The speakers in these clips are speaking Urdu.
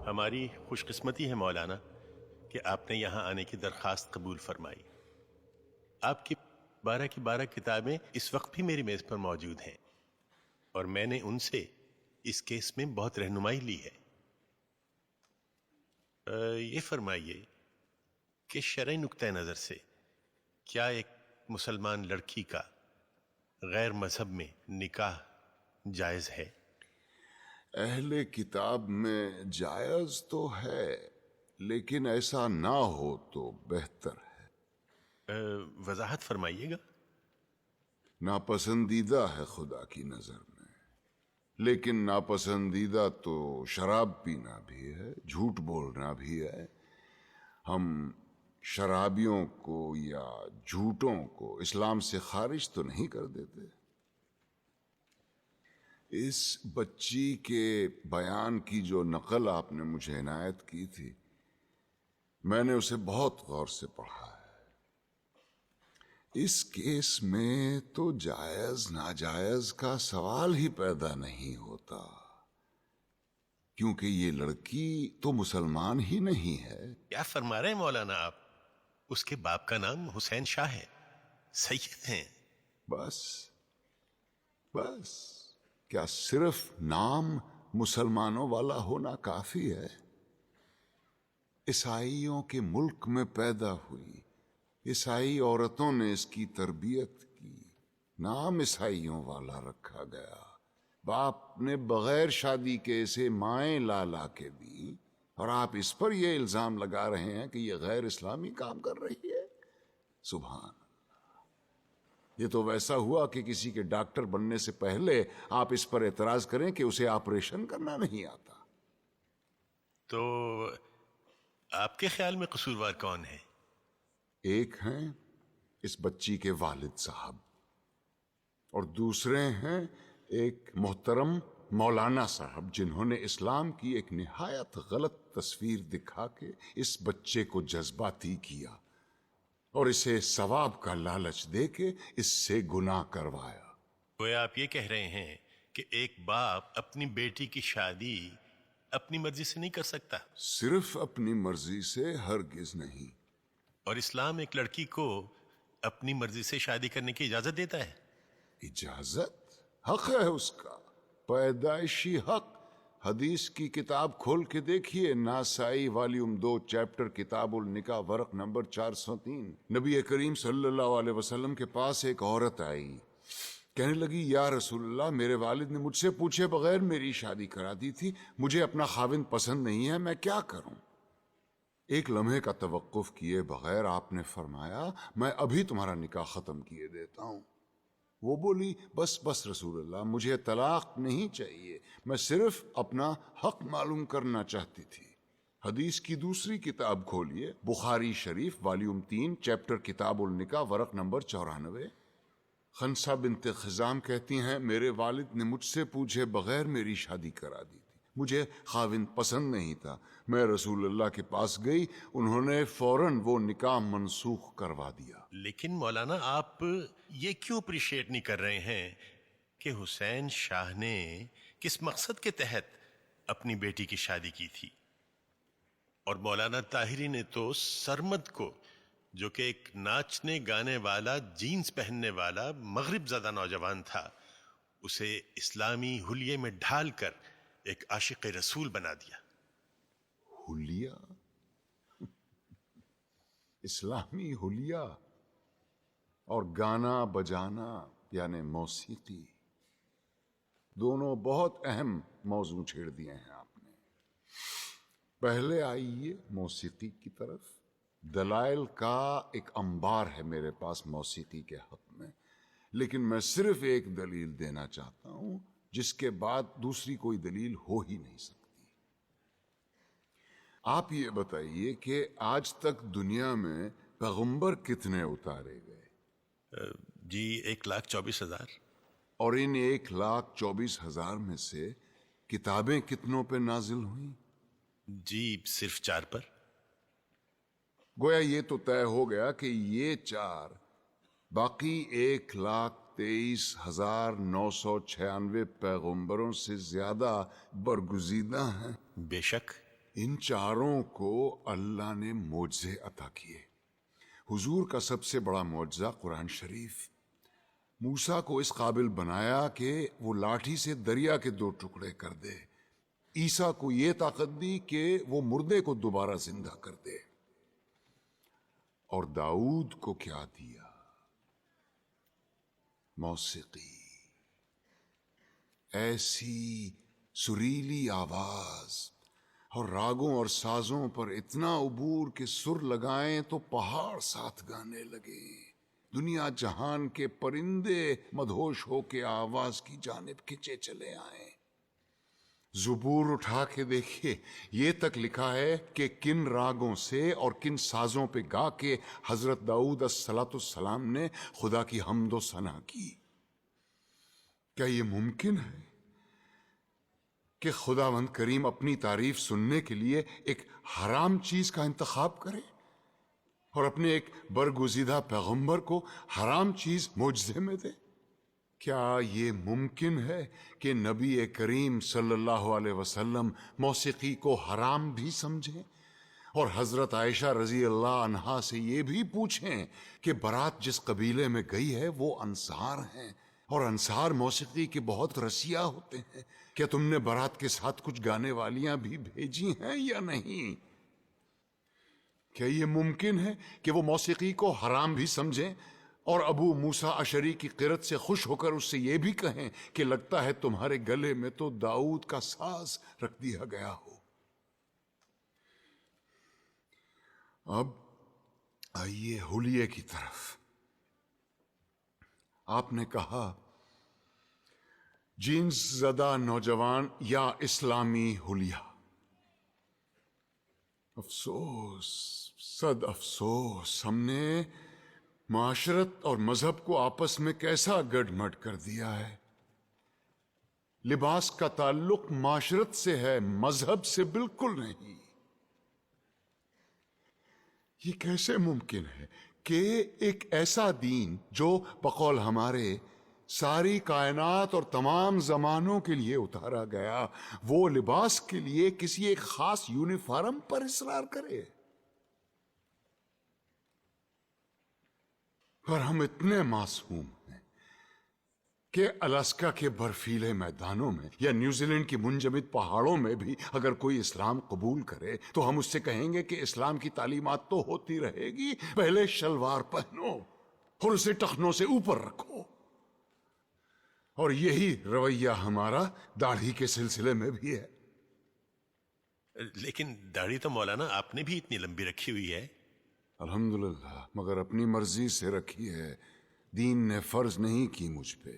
ہماری خوش قسمتی ہے مولانا کہ آپ نے یہاں آنے کی درخواست قبول فرمائی۔ آپ کی 12 کتابیں اس وقت بھی میری میز پر موجود ہیں اور میں نے ان سے اس کیس میں بہت رہنمائی لی ہے۔ یہ فرمائیے کہ شرعی نقطہ نظر سے کیا ایک مسلمان لڑکی کا غیر مذہب میں نکاح جائز ہے؟ اہل کتاب میں جائز تو ہے، لیکن ایسا نہ ہو تو بہتر ہے۔ وضاحت فرمائیے گا۔ ناپسندیدہ ہے خدا کی نظر میں، لیکن ناپسندیدہ تو شراب پینا بھی ہے، جھوٹ بولنا بھی ہے۔ ہم شرابیوں کو یا جھوٹوں کو اسلام سے خارج تو نہیں کر دیتے۔ اس بچی کے بیان کی جو نقل آپ نے مجھے عنایت کی تھی، میں نے اسے بہت غور سے پڑھا ہے۔ اس کیس میں تو جائز ناجائز کا سوال ہی پیدا نہیں ہوتا، کیونکہ یہ لڑکی تو مسلمان ہی نہیں ہے۔ کیا فرما رہے ہیں مولانا آپ؟ اس کے باپ کا نام حسین شاہ ہے، سید ہیں۔ بس کیا صرف نام مسلمانوں والا ہونا کافی ہے؟ عیسائیوں کے ملک میں پیدا ہوئی، عیسائی عورتوں نے اس کی تربیت کی، نام عیسائیوں والا رکھا گیا، باپ نے بغیر شادی کے اسے مائیں لا کے دی، اور آپ اس پر یہ الزام لگا رہے ہیں کہ یہ غیر اسلامی کام کر رہی ہے۔ سبحان اللہ! یہ تو ویسا ہوا کہ کسی کے ڈاکٹر بننے سے پہلے آپ اس پر اعتراض کریں کہ اسے آپریشن کرنا نہیں آتا۔ تو آپ کے خیال میں قصوروار کون ہے؟ ایک ہیں اس بچی کے والد صاحب، اور دوسرے ہیں ایک محترم مولانا صاحب، جنہوں نے اسلام کی ایک نہایت غلط تصویر دکھا کے اس بچے کو جذباتی کیا اور اسے ثواب کا لالچ دے کے اس سے گناہ کروایا۔ گویا آپ یہ کہہ رہے ہیں کہ ایک باپ اپنی بیٹی کی شادی اپنی مرضی سے نہیں کر سکتا؟ صرف اپنی مرضی سے ہرگز نہیں۔ اور اسلام ایک لڑکی کو اپنی مرضی سے شادی کرنے کی اجازت دیتا ہے؟ اجازت؟ حق ہے اس کا، پیدائشی حق۔ حدیث کی کتاب کھول کے دیکھیے، ناسائی والیوم 2 چیپٹر کتاب النکاح ورق نمبر 403۔ نبی کریم صلی اللہ علیہ وسلم کے پاس ایک عورت آئی، کہنے لگی یا رسول اللہ، میرے والد نے مجھ سے پوچھے بغیر میری شادی کرا دی تھی، مجھے اپنا خاوند پسند نہیں ہے، میں کیا کروں؟ ایک لمحے کا توقف کیے بغیر آپ نے فرمایا میں ابھی تمہارا نکاح ختم کیے دیتا ہوں۔ وہ بولی بس رسول اللہ، مجھے طلاق نہیں چاہیے، میں صرف اپنا حق معلوم کرنا چاہتی تھی۔ حدیث کی دوسری کتاب کھولیے، بخاری شریف والیوم 3 چیپٹر کتاب النکاح ورق نمبر 94۔ خنسا بنت خزام کہتی ہیں میرے والد نے مجھ سے پوچھے بغیر میری شادی کرا دی تھی، مجھے خاوند پسند نہیں تھا، میں رسول اللہ کے پاس گئی، انہوں نے فوراً وہ نکاح منسوخ کروا دیا۔ لیکن مولانا آپ یہ کیوں اپریشیٹ نہیں کر رہے ہیں کہ حسین شاہ نے کس مقصد کے تحت اپنی بیٹی کی شادی کی تھی؟ اور مولانا طاہری نے تو سرمد کو، جو کہ ایک ناچنے گانے والا، جینز پہننے والا مغرب زدہ نوجوان تھا، اسے اسلامی حلیے میں ڈھال کر ایک عاشق رسول بنا دیا۔ حلیہ؟ اسلامی حلیہ اور گانا بجانا یعنی موسیقی، دونوں بہت اہم موضوع چھیڑ دیے ہیں آپ نے۔ پہلے آئیے موسیقی کی طرف۔ دلائل کا ایک انبار ہے میرے پاس موسیقی کے حق میں، لیکن میں صرف ایک دلیل دینا چاہتا ہوں جس کے بعد دوسری کوئی دلیل ہو ہی نہیں سکتی۔ آپ یہ بتائیے کہ آج تک دنیا میں پیغمبر کتنے اتارے گئے؟ جی 1,24,000۔ اور ان 1,24,000 میں سے کتابیں کتنوں پہ نازل ہوئیں؟ جی صرف 4 پر۔ گویا یہ تو طے ہو گیا کہ یہ 4 باقی 1,23,996 پیغمبروں سے زیادہ برگزیدہ ہیں۔ بے شک۔ ان چاروں کو اللہ نے معجزے عطا کیے. حضور کا سب سے بڑا معجزہ قرآن شریف. موسیٰ کو اس قابل بنایا کہ وہ لاٹھی سے دریا کے 2 ٹکڑے کر دے. عیسیٰ کو یہ طاقت دی کہ وہ مردے کو دوبارہ زندہ کر دے. اور داؤد کو کیا دیا؟ موسیقی. ایسی سریلی آواز اور راگوں اور سازوں پر اتنا عبور کہ سر لگائیں تو پہاڑ ساتھ گانے لگے. دنیا جہان کے پرندے مدہوش ہو کے آواز کی جانب کھنچے چلے آئیں. زبور اٹھا کے دیکھیے، یہ تک لکھا ہے کہ کن راگوں سے اور کن سازوں پہ گا کے حضرت داؤد الصلاۃ السلام نے خدا کی حمد و ثنا کی. کیا یہ ممکن ہے کہ خداوند کریم اپنی تعریف سننے کے لیے ایک حرام چیز کا انتخاب کرے اور اپنے ایک برگزیدہ پیغمبر کو حرام چیز معجزے میں دے؟ کیا یہ ممکن ہے کہ نبی کریم صلی اللہ علیہ وسلم موسیقی کو حرام بھی سمجھیں اور حضرت عائشہ رضی اللہ عنہا سے یہ بھی پوچھیں کہ برات جس قبیلے میں گئی ہے وہ انصار ہیں اور انصار موسیقی کے بہت رسیا ہوتے ہیں، کیا تم نے برات کے ساتھ کچھ گانے والیاں بھی بھیجی ہیں یا نہیں؟ کیا یہ ممکن ہے کہ وہ موسیقی کو حرام بھی سمجھیں اور ابو موسیٰ اشعری کی قرت سے خوش ہو کر اس سے یہ بھی کہیں کہ لگتا ہے تمہارے گلے میں تو داؤد کا ساز رکھ دیا گیا ہو؟ اب آئیے حلیے کی طرف. آپ نے کہا جینز زدہ نوجوان یا اسلامی حلیہ. افسوس، صد افسوس، ہم نے معاشرت اور مذہب کو آپس میں کیسا گڈ مڈ کر دیا ہے. لباس کا تعلق معاشرت سے ہے، مذہب سے بالکل نہیں. یہ کیسے ممکن ہے کہ ایک ایسا دین جو بقول ہمارے ساری کائنات اور تمام زمانوں کے لیے اتارا گیا، وہ لباس کے لیے کسی ایک خاص یونیفارم پر اصرار کرے؟ اور ہم اتنے معصوم ہیں کہ الاسکا کے برفیلے میدانوں میں یا نیوزی لینڈ کی منجمد پہاڑوں میں بھی اگر کوئی اسلام قبول کرے تو ہم اس سے کہیں گے کہ اسلام کی تعلیمات تو ہوتی رہے گی، پہلے شلوار پہنو اور اسے ٹخنوں سے اوپر رکھو. اور یہی رویہ ہمارا داڑھی کے سلسلے میں بھی ہے. لیکن داڑھی تو مولانا آپ نے بھی اتنی لمبی رکھی ہوئی ہے. الحمدللہ، مگر اپنی مرضی سے رکھی ہے. دین نے فرض نہیں کی مجھ پہ.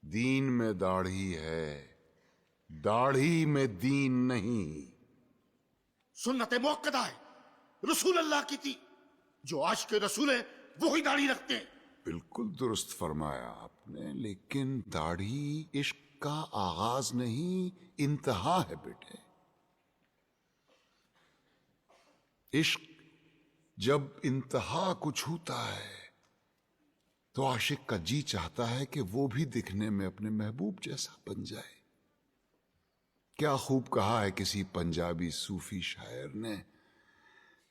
دین میں داڑھی ہے، داڑھی میں دین نہیں. سنت موقدہ ہے، رسول اللہ کی تھی. جو عاشق رسول ہے وہی داڑھی رکھتے ہیں. بالکل درست فرمایا آپ نے، لیکن داڑھی عشق کا آغاز نہیں، انتہا ہے بیٹے. عشق جب انتہا کو چھوتا ہے تو عاشق کا جی چاہتا ہے کہ وہ بھی دکھنے میں اپنے محبوب جیسا بن جائے. کیا خوب کہا ہے کسی پنجابی صوفی شاعر نے،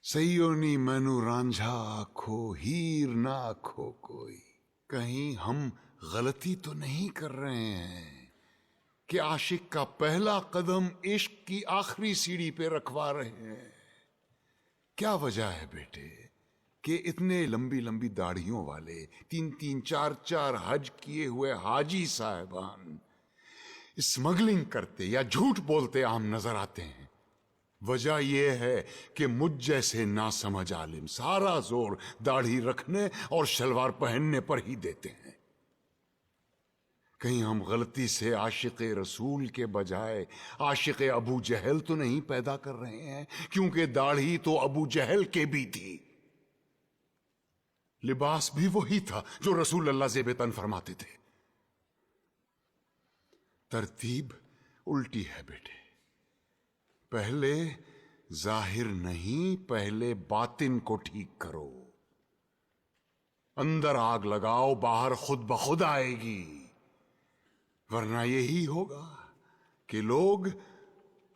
سیونی مینو رانجھا آکھو ہیر نہ آکھو کوئی. کہیں ہم غلطی تو نہیں کر رہے ہیں کہ عاشق کا پہلا قدم عشق کی آخری سیڑھی پہ رکھوا رہے ہیں؟ کیا وجہ ہے بیٹے کہ اتنے لمبی لمبی داڑھیوں والے 3 4 حج کیے ہوئے حاجی صاحبان اسمگلنگ کرتے یا جھوٹ بولتے عام نظر آتے ہیں؟ وجہ یہ ہے کہ مجھ جیسے ناسمجھ عالم سارا زور داڑھی رکھنے اور شلوار پہننے پر ہی دیتے ہیں. کہیں ہم غلطی سے عاشق رسول کے بجائے عاشق ابو جہل تو نہیں پیدا کر رہے ہیں؟ کیونکہ داڑھی تو ابو جہل کے بھی تھی، لباس بھی وہی تھا جو رسول اللہ زیب تن فرماتے تھے. ترتیب الٹی ہے بیٹے. پہلے ظاہر نہیں، پہلے باطن کو ٹھیک کرو. اندر آگ لگاؤ، باہر خود بخود آئے گی. ورنہ یہی ہوگا کہ لوگ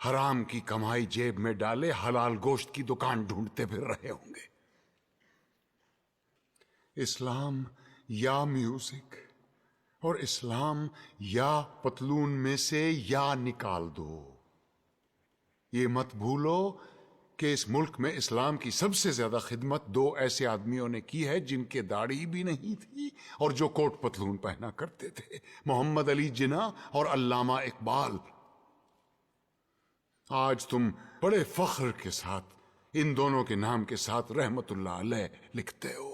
حرام کی کمائی جیب میں ڈالے حلال گوشت کی دکان ڈھونڈتے پھر رہے ہوں گے۔ اسلام یا میوزک اور اسلام یا پتلون میں سے یا نکال دو۔ یہ مت بھولو کہ اس ملک میں اسلام کی سب سے زیادہ خدمت دو ایسے آدمیوں نے کی ہے جن کے داڑھی بھی نہیں تھی اور جو کوٹ پتلون پہنا کرتے تھے، محمد علی جناح اور علامہ اقبال۔ آج تم بڑے فخر کے ساتھ ان دونوں کے نام کے ساتھ رحمت اللہ علیہ لکھتے ہو۔